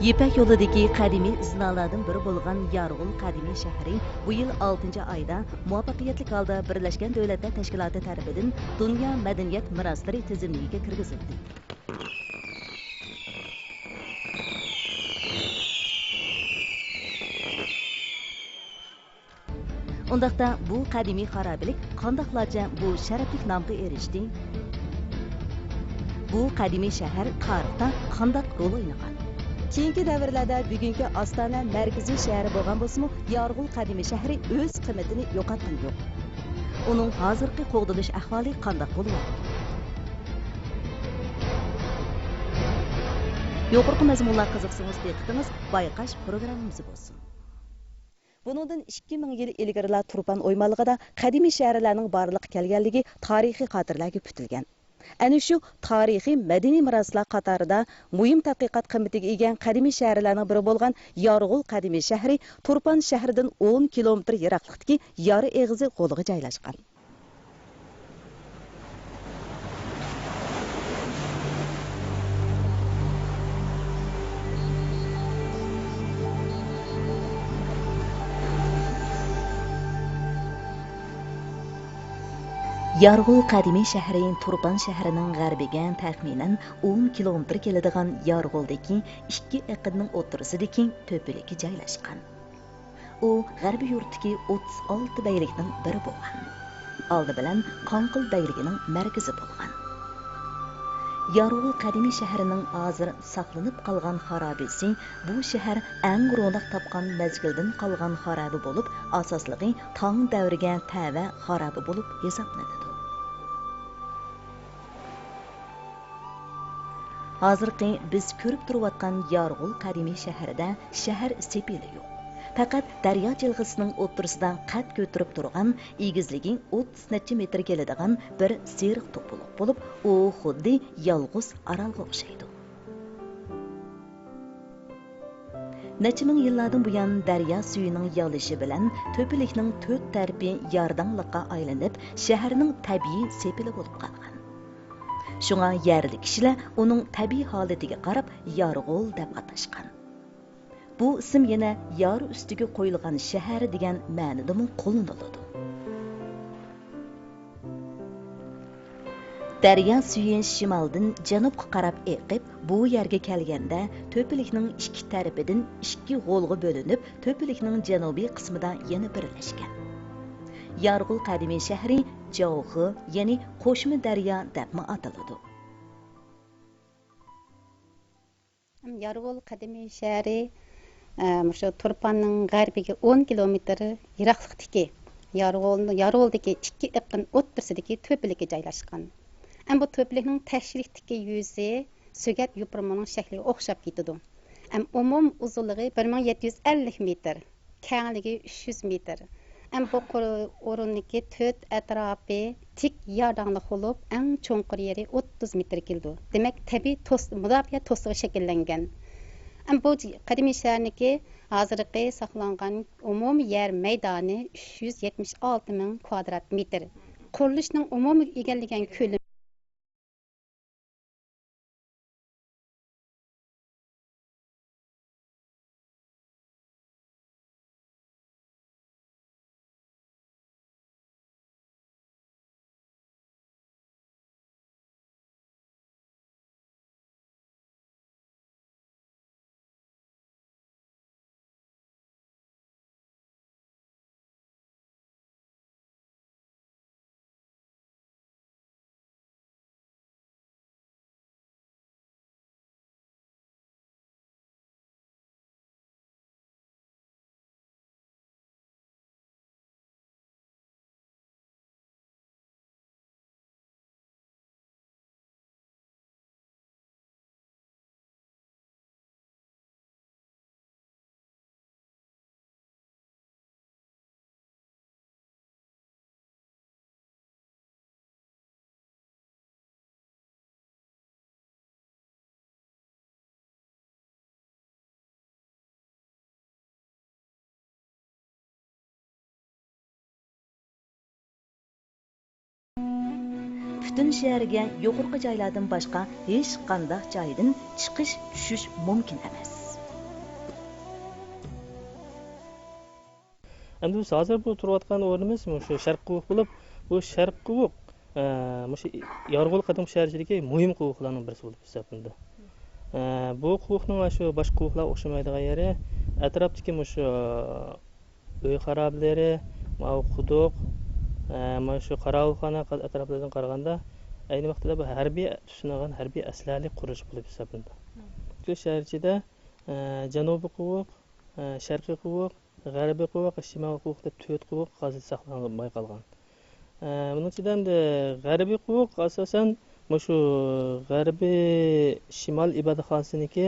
İpek yo'lidagi qadimiy iznolardan biri bo'lgan Yarg'ul qadimiy shahri bu yil 6-oyda muvaffaqiyatli holda Birlashgan Davlatlar Tashkiloti tomonidan Dunyo madaniyat meroslari tizimiga kirgizildi. Undaqda bu qadimiy xaroblik qandoqlarcha bu sharafli nomga erishdi? Bu qadimiy shahar tarixda qandoq rol o'ynagan? Keyingi davrlarda bugungi Ostona markaziy shahri bo'lgan bo'lsa-mu, Yarg'ul qadimiy shahri o'z qiymatini yo'qotgani yo'q. Uning hozirgi qo'g'dilish ahvoli qandoq bo'lyapti? Yuqorqi mazmunlar qiziqsangiz diqqatingiz bayqash programmamiz bo'lsin. Buningdan 2000 yil ilgarilar Turpan o'ymonligida qadimiy shaharlarning borliqqa kelganligi tarixiy xotirlarga putilgan. Ana shu tarixiy madaniy meroslar qatorida muhim tadqiqot qimmatiga ega qadimiy shaharlarning biri bo'lgan Yarg'ul qadimiy shahri Turpan shahridan 10 kilometr yiroqlikdagi Yori eg'izi g'oliga joylashgan. Yarg'ul qadimiy shahri Turpan shahrining g'arbiga taxminan 10 kilometr keladigan Yarg'uldagi ikki iqidning o'rtasidagi to'pilikka joylashgan. U g'arbiy yurtdagi 36 baylikning biri bo'lgan. Oldi bilan Qonqil bayligining markazi bo'lgan. Yarg'ul qadimiy shahrining hozir saqlanib qolgan xarobasi bu shahar eng ro'naq topgan mezgildan qolgan xarobi bo'lib, asosligi Tang davriga tava xarobi bo'lib hisoblanadi. Hozirgi biz ko'rib turayotgan Yarg'ul qadimiy shahrida shahar sepili yo'q. Faqat daryo jilg'isining o'rtasida qad ko'tarib turgan, egizligi 30 necha metr keladigan bir seriq to'poloq bo'lib, u xuddi yolg'iz orolga o'xshaydi. Necha ming yillardan buyon daryo suyining yig'ilishi bilan to'pilikning 4 tarafi yordamliqqa aylanib, shaharning tabiiy sepili bo'lib qolgan. Shunga yerlik kishilar uning tabiiy holatiga qarab Yarg'ul deb atashgan. Bu ism yana yor ustiga qo'yilgan shahar degan ma'noda qo'llaniladi. Daryo suyi shimoldan janubga qarab eqib, bu yerga kelganda to'pilikning ikki tarafidan ikki g'olg'a bo'linib, to'pilikning janubiy qismida yana birlashgan. Yarg'ul qadimiy shahri Jovxi, ya'ni qo'shma daryo deb ataladi. Yarg'ul qadimiy shahri shu Turpanning g'arbiga 10 kilometr yiroqlikdagi Yarg'uldagi ikki iqin o'rtasidagi to'pilikka joylashgan. Bu to'pilikning tashriqdagi yuzi sugat yupurmaning shakliga o'xshab ketadi. Umum uzunligi 1750 metr, kengligi 300 metr. Bu o'rindagi 4 atrofi tik yordamli bo'lib, eng cho'nqir yeri 30 metr keldi. Demak, tabiiy mudofaa to'siqi shakllangan. Bu qadimiy shaharniki hozirgi saqlangan umumiy yer maydoni 376 ming kvadrat metr. Qurilishning umumiy egallagan ko'lami Butun shaharga yuqorqi joylardan boshqa hech qanday joydan chiqish tushish mumkin emas. Endi biz hozir bu turayotgan o'rnimiz shu Sharq Quvuq bo'lib, bu Sharq Quvuq shu Yorg'ul qadim shaharchiligi muhim quvuqlarning birisi bo'lib hisoblanadi. Bu quvuqning shu boshqa quvuqlar o'xshamaydigan yeri atrofdagi shu uy xaroblari, quduq, shu qorovulxona atroflaridan qaraganda ayni vaqtida bu harbiy tushungan harbiy aslarlik qurilish bo'lib hisoblanadi. Shu shahar ichida janubiy quvuq, sharqiy quvuq, g'arbiy quvuq, shimoliy quvuq deb 4 quvuq hozir saqlanmay qolgan. Buning ichidan g'arbiy quvuq asosan shu g'arbiy shimol ibodatxonasiniki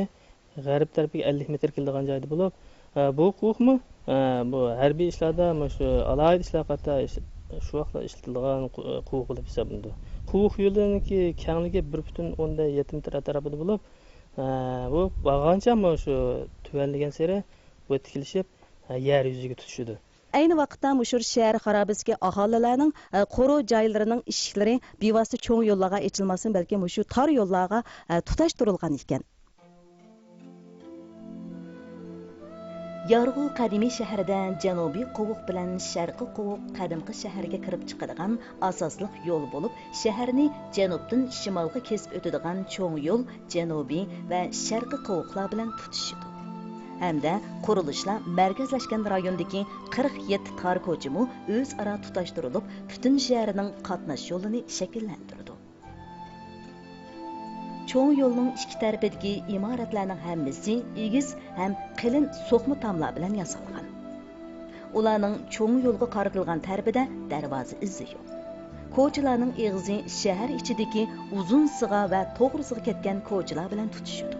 g'arb tarafiga 50 metr keladigan joyda bo'lib, bu quvuqmi bu harbiy ishlarda shu alohida ishlar qator shu vaqtda ishlatilgan quvuq bo'lib hisoblanadi. Quvuq yo'liniki kengligi 1,7 metr atrofida bo'lib, bu bag'ancha shu tuvanlagan sari bu tikilishib yer yuziga tutishadi. Ayni vaqtda mushur shahar xarobasidagi aholilarning qo'ru joylarining eshiklari bevosita cho'ng yo'llarga ochilmasin, balki mushu tor yo'llarga tutashtirilgan ekan. Yorg'ul qadimiy shahrida janubiy quvuq bilan sharqiy quvuq qadimgi shaharga kirib chiqadigan asosliq yo'l bo'lib, shaharni janubdan shimolga kesib o'tadigan cho'ng yo'l janubiy va sharqiy quvuqlar bilan tutishidi. Hamda qurilishlar markazlashgan rayondagi 47 tor ko'chimi o'zaro tutashtirilib, butun shaharning qatnash yo'lini shakllantirdi. Cho'ng yo'lning ikki tarafidagi imoratlarning hammasi egiz ham qalin so'qma tomlar bilan yasalgan. Ularning cho'ng yo'lga qaratilgan tarafida darvoza izi yo'q. Ko'chalarning eg'izi shahar ichidagi uzun sig'a va to'g'risiga ketgan ko'chalar bilan tutishadi.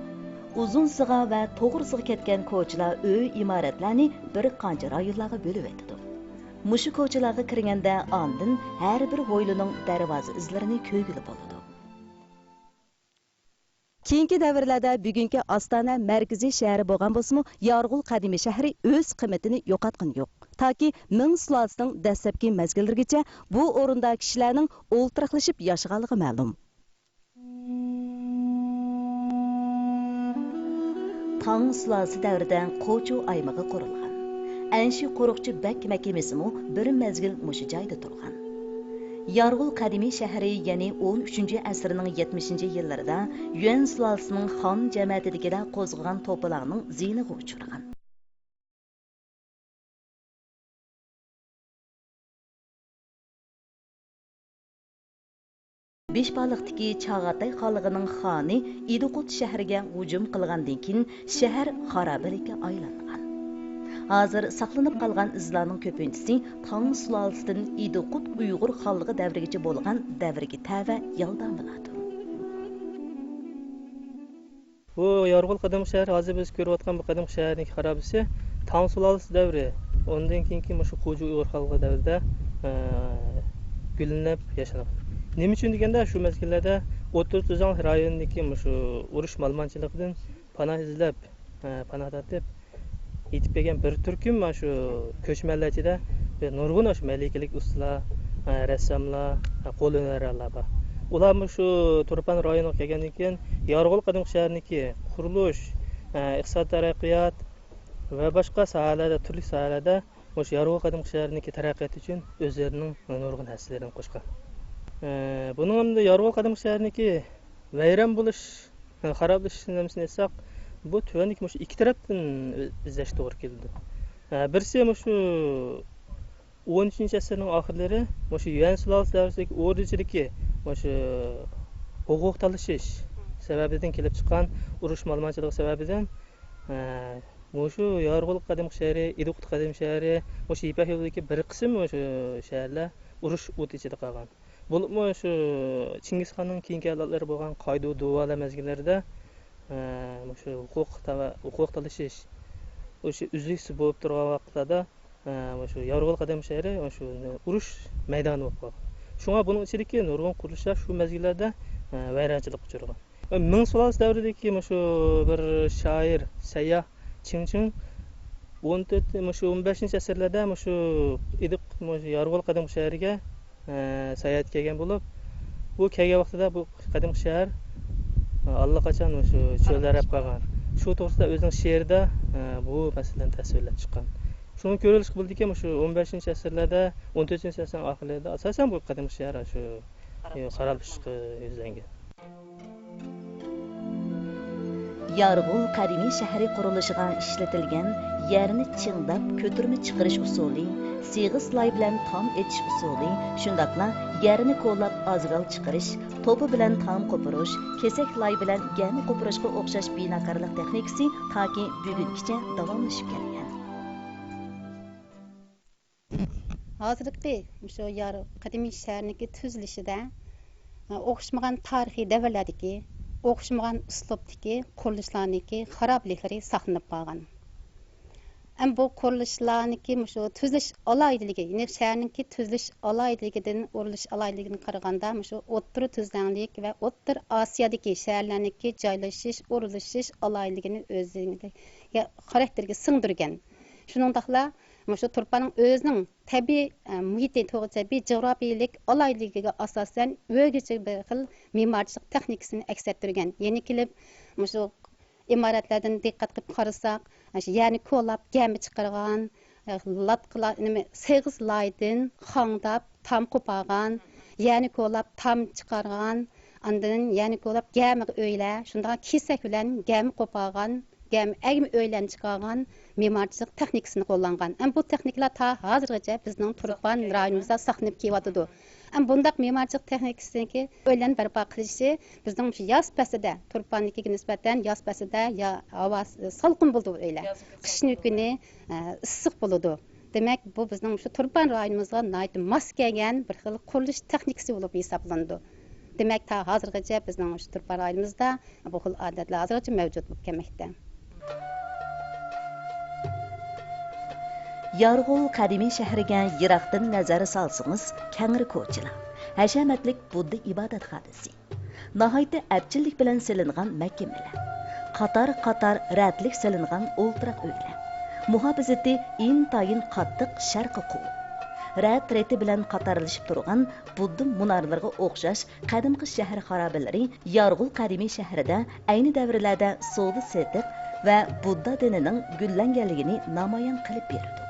Uzun sig'a va to'g'risiga ketgan ko'chalar uy imoratlarni bir qancha rayonlarga bo'lib o'tadi. Mushu ko'chalarga kirganda ondan har bir hovlining darvoza izlarini ko'rgili bo'ladi. Keyingi davrlarda bugungi Ostona markaziy shahri bo'lgan bo'lsa-mu, Yorg'ul qadimiy shahri o'z qiymatini yo'qotgan yo'q. Toki Ming sulolasining dastlabki mezgillarigacha bu o'rinda kishilarning o'ltiraqlashib yashaganligi ma'lum. Tang sulolasi davrida Qo'chu aymog'i qurilgan. Anshi qo'riqchi bak mahkamasimu bir mezgil mushu joyda turgan. Yorg'ul qadimiy shahri, ya'ni 13-asrning 70-yillarida Yuan sulolasining xon jamiyatidagida qo'zg'agan to'polonning ziyniga uchragan. Beshbaliqdagi Chag'atay xonligining xoni Idiqut shahriga hujum qilgandan keyin shahar xarobalikka aylangan. Hozir saqlanib qolgan izlarning ko'pinchisi Tang sulolasidan Idiqut Uyg'ur xonligi davrigacha bo'lgan davrga tava yordamladir. Bu Yorg'ul qadim shahar, hozir biz ko'rayotgan bu qadim shaharning xarobasi Tang sulolasi davri. Ondan keyingi shu Qo'ju Uyg'ur xalqi davrida gullanib yashagan. Nima uchun deganda shu mezgillarda 30 Tuzang rayonidagi shu urush malmonchiligidan panoh izlab, panoh tatib yetib kelgan bir turkum shu ko'chmanlar ichida nurg'un shu malikalik ustalar, rassomlar, qo'l hunarlarlar bor. Ular shu Turpan rayoniga kelgandan keyin Yorg'ul qadim shaharniki qurilish, iqtisod taraqqiyot va boshqa sohalarda, turli sohalarda shu Yorg'ul qadim shaharniki taraqqiyot uchun o'zlarining nurg'un hissalarini qo'shgan. Buning hamda Yorg'ul qadim shaharniki vayron bo'lish, xaroblashish nimasini aytsak, bu tuvandagi shu ikki tarafdan izlash to'g'ri keldi. Birisi shu 13-asrning oxirlari shu Yuan sulolasi davridagi o'rdichiligi shu huquq talashish sababidan kelib chiqqan urush malmonchiligi sababidan shu Yorg'ul qadim shahri, Idiqut qadim shahri, shu Ipak yo'lidagi bir qism shu shaharlar urush o't ichida qolgan. Bo'libmi shu Chingizxonning keyingi avlodlari bo'lgan Qaydu duvolar mezgillarida shu huquq talashish o'sha uzluksiz bo'lib turgan vaqtlarda shu Yorg'ul qadim shahri shu urush maydoni bo'lib qolgan. Shunga buning ichidagi nurg'un qurilishlar shu mezgillarda vayronchilik uchragan. Ming sulolasi davridagi shu bir shoir, sayyoh Chingching 15-asrlarda shu Yorg'ul qadim shahriga sayohat kelgan bo'lib, bu kelgan vaqtida bu qadim shahar allaqachon shu cho'llarab qolgan. Shu to'g'risida o'zining she'rida bu masalani tasvirlab chiqqan. Şunu görülüş bulduk ki şu 15-ci əsrlərdə, 14-cü əsrin axırlarında əsasən bu qədimki şəhər şu qaralışqı yüzləngan. Yarğul qadimiy shahri qurilishiga ishlatilgan yerni chingdab ko'tirma chiqarish usuli, sig'iz loy bilan tom etish usuli, shundaqla yerni qo'llab azral chiqarish, to'pi bilan tom qo'pirish, kesak loy bilan gami qo'pirishga o'xshash binokorlik texnikasi toki bugungacha davomlashib kelgan. Hozirgi shu qadimiy shaharniki tuzilishida o'xshamagan tarixiy davrlardagi o'xshamagan uslubdagi qurilishlarniki xarobliklari saqlanib qolgan. Ham bu qurilishlarniki shu tuzilish aloydiligi, ya'ni shaharniki tuzilish aloydiligidan urilish aloydiligini qaraganda shu o'ttir tuzlanlik va o'ttir Osiyodagi shaharlarniki joylashish, urilishish aloydiligini o'ziga xarakterga singdirgan. Shuningdaqla shu Turpanning o'zining tabiiy muhiti, tabiiy jag'rafiyalik aloydiligiga asosan o'zgacha bir xil me'morchilik texnikasini aks ettirgan. Yeni kelib shu imoratlardan diqqat qilib qarasak, ya'ni ko'lab gami chiqargan, latqalar seg'iz loydan xongdab tam qo'pag'an, ya'ni ko'lab tam chiqargan, andan ya'ni ko'lab gami o'ylar, shunday kesak bilan gami qo'pag'an, gami agmi o'ylan chiqargan me'morchilik texnikasini qo'llangan. Bu texnikalar ta hozirgacha bizning Turpan rayonimizda saqlanib kelyotidi. Bundaq me'morchilik texnikasiniki o'ylan barpo qilishi bizning shu yoz faslida Turpannikiga nisbatan yoz faslida ya havo salqin bo'ldi o'ylar. Qishni kuni issiq bo'ladi. Demak, bu bizning shu Turpan rayonimizga nihoyat mos kelgan bir xil qurilish texnikasi bo'lib hisoblanadi. Demak, ta hozirgacha bizning shu Turpan rayonimizda bu xil odatlar hozirgacha mavjud bo'lib kelmoqda. Yarğul qadimiy shahriga yiroqdan nazar solsangiz, kangri ko'chalar, hashamatlik Budda ibodatxonasi, nihoyatda abchillik bilan silingan makkalar, qator ratlik silingan o'ltiraq uylar, muhofazati intayin qattiq sharqi quv, rati bilan qatorlashib turgan Budda munorlariga o'xshash qadimgi shahar xarobalari Yarğul qadimiy shahrida ayni davrlarda savdo setiq va Budda dinining gullanganligini namoyon qilib berdi.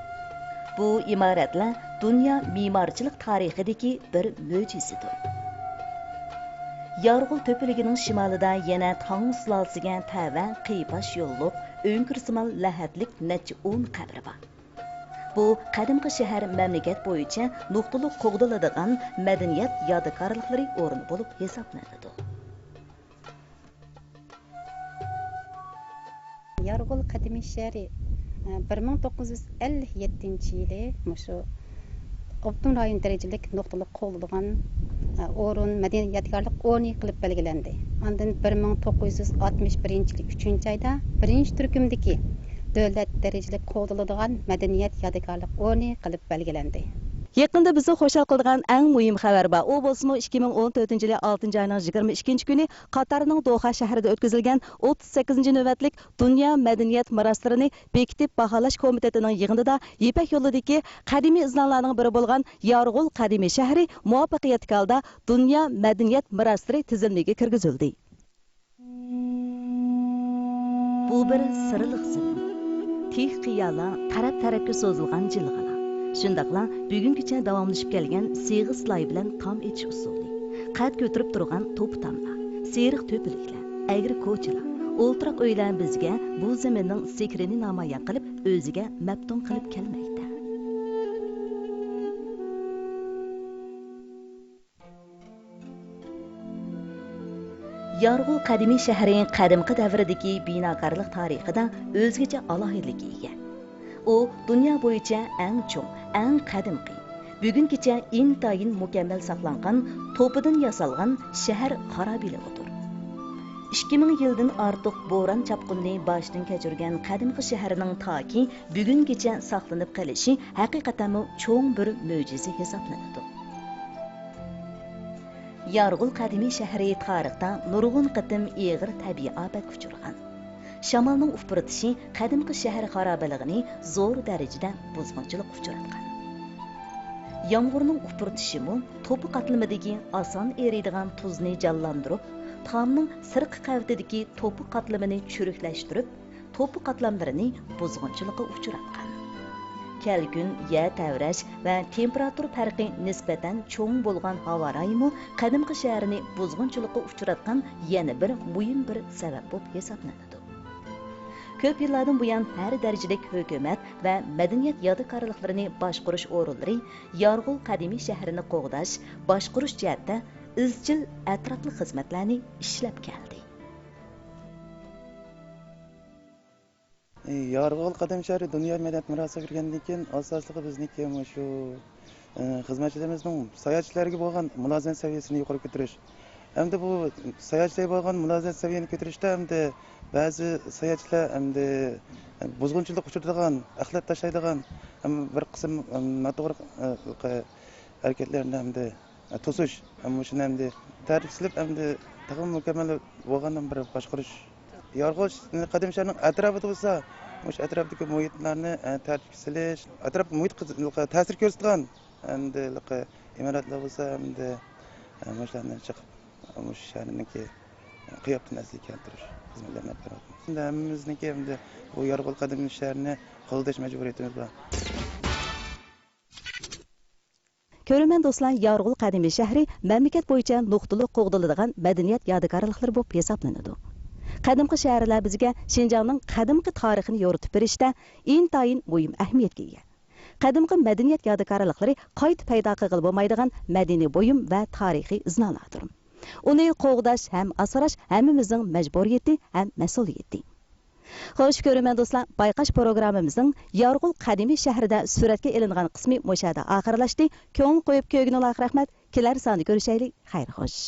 Bu imoratlar dunyo me'morchilik tarixidagi bir mo'jizadir. Yarğul to'piligining shimolida yana Tang sulolasiga tava qiyosh yo'lliq, o'nkirsimal lahatlik necha 10 qabri bor. Bu qadimgi shahar mamlakat bo'yicha nuqtali qo'g'diladigan madaniyat yodikorliklari o'rni bo'lib hisoblanadi. Yarğul qadimiy shahri 1957 yılı şu Obdun rayon derecelik noktalı qo'llangan o'rin madaniy yodgorlik o'rni qilib belgilandi. Ondan 1961 yil 3-oyda 1-turkumdagi davlat derecelik qo'llanadigan madaniyat yodgorlik o'rni qilib belgilandi. Yaqında bizni xo'shal qilgan eng muhim xabar bor. U bo'lsa 2014 yil 6-oyning 22-kuni Qatarning Doha shahrida o'tkazilgan 38-navbatlik Dunyo madaniyat meroslarini bekitib baholash komitetining yig'inida Ipak yo'lidagi qadimiy izlanlarning biri bo'lgan Yarğul qadimiy shahri muvaffaqiyatli holda Dunyo madaniyat meroslari tizimligiga kirgizildi. Bu bir sirliq zilm. Tih qiyala taraf-tarafga so'zilgan jilg'alar. Shundaqla bugungacha davomlashib kelgan sig'iz loy bilan tom etish usuli, qad ko'tirib turgan to'p tamlar, seriq to'piliklar, agri ko'chalar, o'ltiraq uylar bizga bu zaminning sekrini namoyon qilib, o'ziga maftun qilib kelmoqda. Yarğul qadimiy shahrining qadimgi davridagi binokorlik tarixida o'zgacha alohidlikka ega. U dunyo bo'yicha eng cho'ng, eng qadimgi, bugungacha intayin mukammal saqlangan to'pidan yasalgan shahar xarobalaridir. 2000 yildan ortiq bo'ron chapqinni boshdan kechirgan qadimgi shaharning toki bugungacha saqlanib qolishi haqiqatan cho'ng bir mo'jiza hisoblanadi. Yarğul qadimiy shahri tarixda nurg'un qatim ig'ir tabiiy ofat uchirgan. Shamolning ufurtishi qadimgi shahar xarobaligini zo'r darajada buzg'unchilik uchratgan. Yomg'irning ufurtishimi to'pi qatlamidagi oson eriydigan tuzni jonlantirib, tomning sirqi qavatidagi to'pi qatlamini churiklashtirib, to'pi qatlamlarini buzg'unchilikka uchratgan. kelgün, yer təvrəş və temperatur fərqi nisbətən çoğ bolğan hava rayımı qədimki şəhərini buzğunçuluqqa uçuratqan yana bir mühim bir səbəb bo'lib hesablanadi. Ko'p yillardan buyon har darajalik hukumat va madaniyat yodikorliklarini boshqarish o'rinlari Yorg'ul qadimiy shahrini qo'g'dash, boshqarish jihatda izchil atrofli xizmatlarni ishlab keldi. Yorg'ul qadim shahri dunyo medeniyat mirosiga kirgandan keyin asosliqi bizniki shu xizmatchilarimizning sayohatchilarga bo'lgan mulozimat saviyasini yuqori ko'tarish. Hamda bu sayohatchilarga bo'lgan mulozimat saviyasini ko'tarishda hamda ba'zi sayohatchilar hamda buzg'unchilik uchiradigan, axlat tashlaydigan bir qism noto'g'ri harakatlarni hamda to'sish, shuni hamda tartibsilab hamda taqim mukammal bo'lgandan bir boshqarish. Yorg'ul qadim shaharning atrofida bo'lsa, o'sha atrofdagi muhitlarni tartibsizlash, atrof muhitga ta'sir ko'rsatgan hamda imoratlar bo'lsa, hamda o'shalarni chiqib, o'sha shaharniki qiyofasini asliga keltirish xizmatlarini olib boramiz. Shunda hammamizniki hamda bu Yorg'ul qadim shaharni qo'llash majburiyatimiz bor. Ko'rman do'stlar, Yorg'ul qadimiy shahri mamlakat bo'yicha nuqtaliq qo'g'diladigan madaniyat yodikorliklari bo'lib hisoblanadi. Qadimki shaharlar bizga Şinjanning qadimki tarixini yoritib berishda intayin muhim ahamiyatga ega. Qadimki madaniyat yodikorliklari qayta paydo qilib bo'lmaydigan madaniy buyum va tarixiy iznalardir. Uni qo'g'dash ham asrash hammamizning majburiyati ham mas'uliyati. Xo'sh, ko'rman do'stlar, bayqash programmamizning Yorg'ul qadimiy shahrida suratga ilingan qismi mo'shada oxirlashdi. Ko'ngil qo'yib ko'rganlarga rahmat. Kelar sonda ko'rishaylik. Xayr xo'sh.